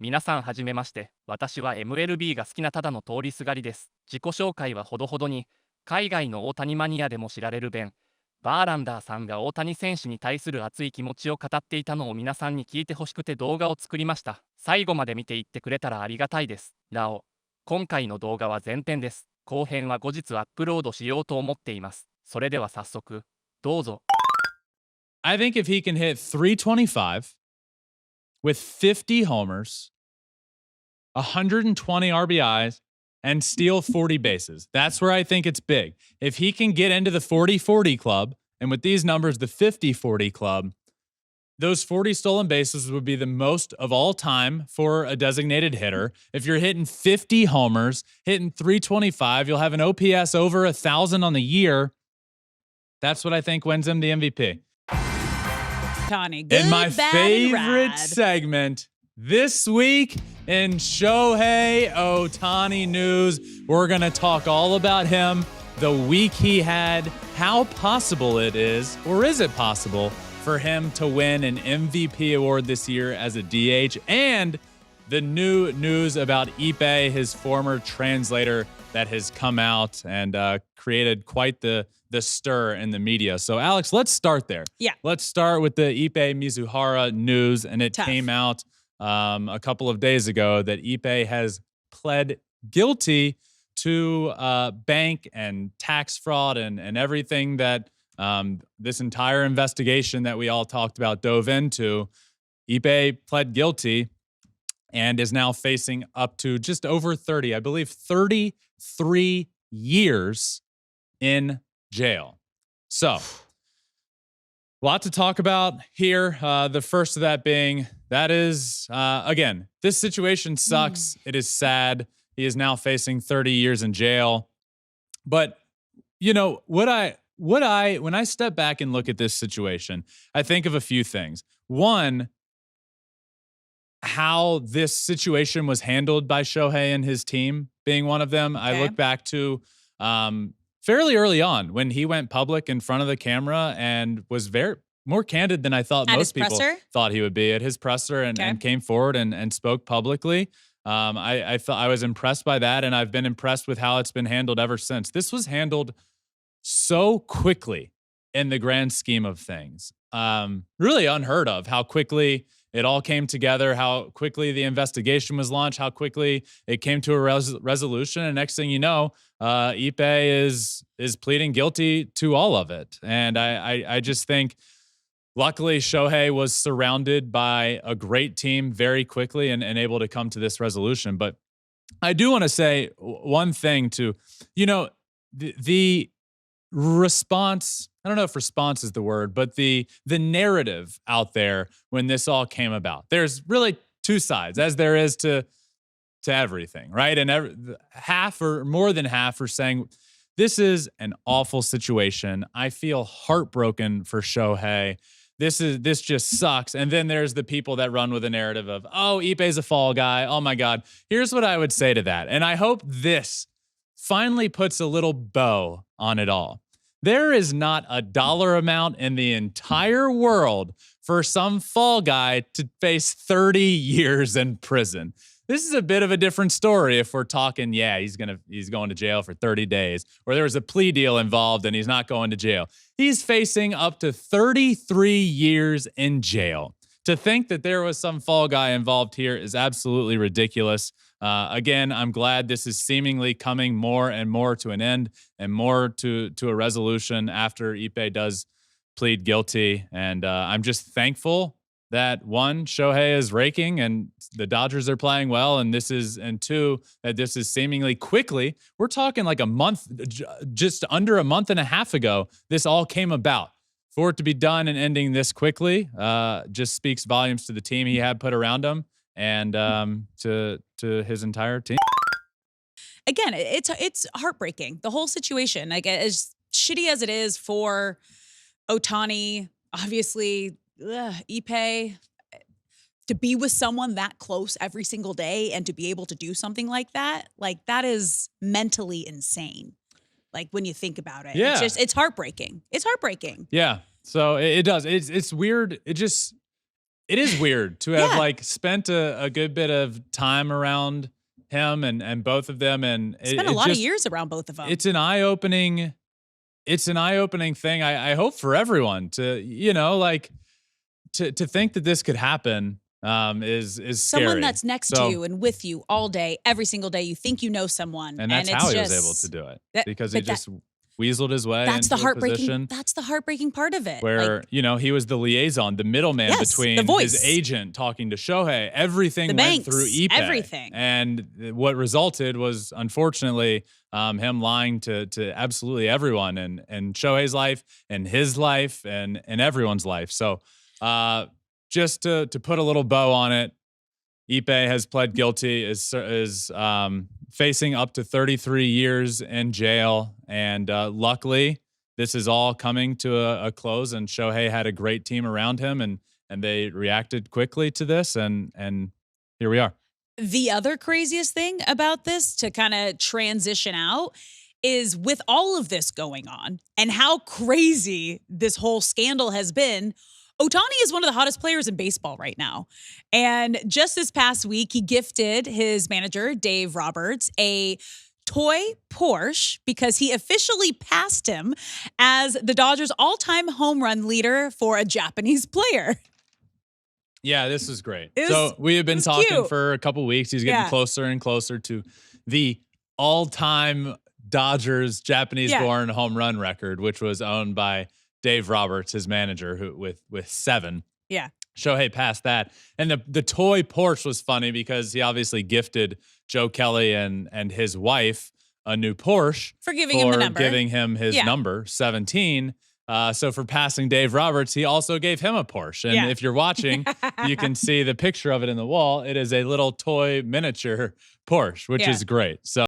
皆さんはじめまして。私は MLB が好きなただの通りすがりです。自己紹介はほどほどに、海外の大谷マニアでも知られるベン・バーランダーさんが大谷選手に対する熱い気持ちを語っていたのを皆さんに聞いてほしくて動画を作りました。最後まで見ていってくれたらありがたいです。なお、今回の動画は前編です。後編は後日アップロードしようと思っています。それでは早速、どうぞ。I think if he can hit 325 with 50 homers, 120 RBIs, and steal 40 bases, that's where I think it's big. If he can get into the 40-40 club, and with these numbers, the 50-40 club, those 40 stolen bases would be the most of all time for a designated hitter. If you're hitting 50 homers, hitting 325, you'll have an OPS over 1,000 on the year. That's what I think wins him the MVP. Tawny, good, In my bad, favorite and rad. segment this week in Shohei Ohtani news, we're going to talk all about him, the week he had, how possible it is, or is it possible for him to win an MVP award this year as a DH, and the new news about Ippei, his former translator, that has come out and created quite the stir in the media. So, Alex, let's start there. Yeah. Let's start with the Ippei Mizuhara news, and it came out a couple of days ago that Ippei has pled guilty to bank and tax fraud and everything that this entire investigation that we all talked about dove into. Ippei pled guilty and is now facing up to just over 30, I believe 33 years in jail. So, a lot to talk about here. The first of that being, that is, again, this situation sucks. It is sad. He is now facing 30 years in jail. But, you know, when I step back and look at this situation, I think of a few things. One, how this situation was handled by Shohei and his team being one of them. Okay. I look back to fairly early on when he went public in front of the camera and was very more candid than I thought most people thought he would be at his presser and came forward and spoke publicly. I thought I was impressed by that, and I've been impressed with how it's been handled ever since. This was handled so quickly in the grand scheme of things. Really unheard of how quickly it all came together, how quickly the investigation was launched, how quickly it came to a resolution. And next thing you know, Ippei is pleading guilty to all of it. And I just think, luckily, Shohei was surrounded by a great team very quickly and able to come to this resolution. But I do want to say one thing to, you know, the response, I don't know if response is the word, but the narrative out there when this all came about. There's really two sides, as there is to everything, right? And half or more than half are saying, this is an awful situation. I feel heartbroken for Shohei. This just sucks. And then there's the people that run with a narrative of, oh, Ippei's a fall guy. Oh my God. Here's what I would say to that. And I hope this finally puts a little bow on it all. There is not a dollar amount in the entire world for some fall guy to face 30 years in prison. This is a bit of a different story if we're talking, yeah, he's going to jail for 30 days, or there was a plea deal involved and he's not going to jail. He's facing up to 33 years in jail. To think that there was some fall guy involved here is absolutely ridiculous. Again, I'm glad this is seemingly coming more and more to an end and more to a resolution after Ippei does plead guilty. And I'm just thankful that one, Shohei is raking and the Dodgers are playing well. And two, that this is seemingly quickly. We're talking like a month, just under a month and a half ago, this all came about. For it to be done and ending this quickly just speaks volumes to the team he had put around him and to his entire team. Again, it's heartbreaking, the whole situation. Like, as shitty as it is for Ohtani, obviously, Ippei, to be with someone that close every single day and to be able to do something like that is mentally insane. Like, when you think about it, yeah. It's heartbreaking. It's heartbreaking. Yeah. So it does. It's weird. It is weird to have like spent a good bit of time around him and both of them, and spent a lot of years around both of them. It's an eye-opening thing. I hope for everyone to, you know, like to think that this could happen is scary. Someone that's next to you and with you all day, every single day. You think you know someone, and that's how he was able to do it because he just weaseled his way. That's into the heartbreaking. Position That's the heartbreaking part of it. Where you know he was the liaison, the middleman between his agent talking to Shohei. Everything went through Ippei. Everything. And what resulted was, unfortunately, him lying to absolutely everyone and Shohei's life and his life and everyone's life. So just to put a little bow on it, Ippei has pled guilty, is facing up to 33 years in jail. And luckily, this is all coming to a close. And Shohei had a great team around him, and they reacted quickly to this. And here we are. The other craziest thing about this, to kind of transition out, is with all of this going on and how crazy this whole scandal has been, Ohtani is one of the hottest players in baseball right now. And just this past week, he gifted his manager, Dave Roberts, a toy Porsche because he officially passed him as the Dodgers' all-time home run leader for a Japanese player. Yeah, this is great. So we have been talking for a couple weeks. He's getting closer and closer to the all-time Dodgers Japanese-born home run record, which was owned by Dave Roberts, his manager, who with 7. Yeah. Shohei passed that. And the toy Porsche was funny because he obviously gifted Joe Kelly and his wife a new Porsche for giving him the number. Giving him his number, 17. So for passing Dave Roberts, he also gave him a Porsche. And if you're watching, you can see the picture of it in the wall. It is a little toy miniature Porsche, which is great. So